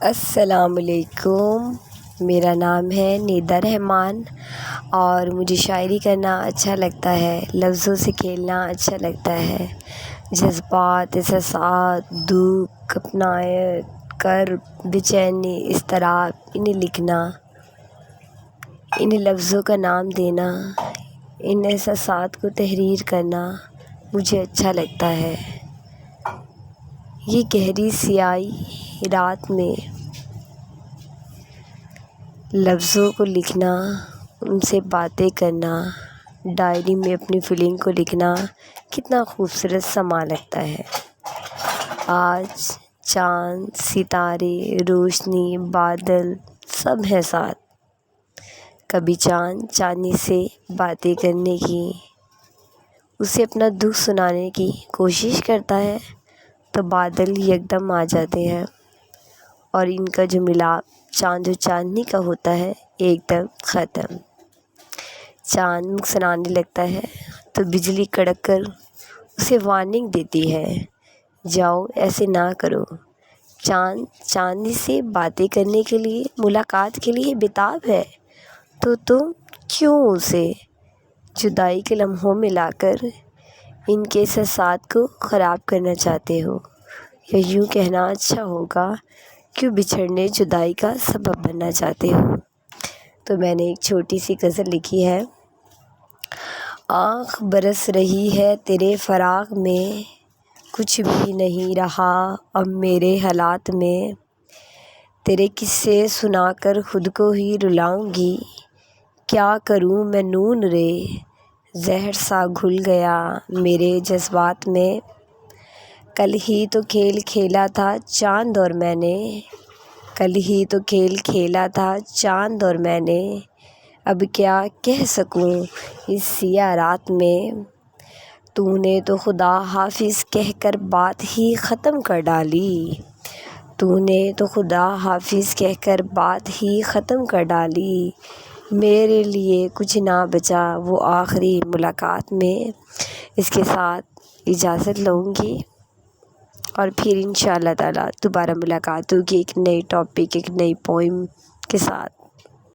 السلام علیکم، میرا نام ہے نیدا رحمان اور مجھے شاعری کرنا اچھا لگتا ہے، لفظوں سے کھیلنا اچھا لگتا ہے۔ جذبات، احساسات، دکھ، اپنائیت، کرب، بے چینی، اضطراب، انہیں لکھنا، انہیں لفظوں کا نام دینا، ان احساسات کو تحریر کرنا مجھے اچھا لگتا ہے۔ یہ گہری سیاہی رات میں لفظوں کو لکھنا، ان سے باتیں کرنا، ڈائری میں اپنی فیلنگ کو لکھنا کتنا خوبصورت سما لگتا ہے۔ آج چاند، ستارے، روشنی، بادل سب ہیں ساتھ۔ کبھی چاند چاندنی سے باتیں کرنے کی، اسے اپنا دکھ سنانے کی کوشش کرتا ہے تو بادل یکدم آ جاتے ہیں اور ان کا جو ملاپ چاند و چاندنی کا ہوتا ہے ایک دم ختم۔ چاند مسکرانے لگتا ہے تو بجلی کڑک کر اسے وارننگ دیتی ہے، جاؤ ایسے نہ کرو۔ چاند چاندنی سے باتیں کرنے کے لیے، ملاقات کے لیے بےتاب ہے، تو تم کیوں اسے جدائی کے لمحوں میں لا کر ان کے احساسات کو خراب کرنا چاہتے ہو؟ یا یوں کہنا اچھا ہوگا، کیوں بچھڑنے جدائی کا سبب بننا چاہتے ہو؟ تو میں نے ایک چھوٹی سی غزل لکھی ہے۔ آنکھ برس رہی ہے تیرے فراق میں، کچھ بھی نہیں رہا اب میرے حالات میں، تیرے قصے سنا کر خود کو ہی رلاؤں گی، کیا کروں میں نون رے، زہر سا گھل گیا میرے جذبات میں، کل ہی تو کھیل کھیلا تھا چاند اور میں نے، کل ہی تو کھیل کھیلا تھا چاند اور میں نے، اب کیا کہہ سکوں اس سیاہ رات میں، تو نے تو خدا حافظ کہہ کر بات ہی ختم کر ڈالی، تو نے تو خدا حافظ کہہ کر بات ہی ختم کر ڈالی، میرے لیے کچھ نہ بچا وہ آخری ملاقات میں۔ اس کے ساتھ اجازت لوں گی اور پھر انشاءاللہ تعالیٰ دوبارہ ملاقات ہوگی ایک نئی ٹاپک، ایک نئی پوئم کے ساتھ۔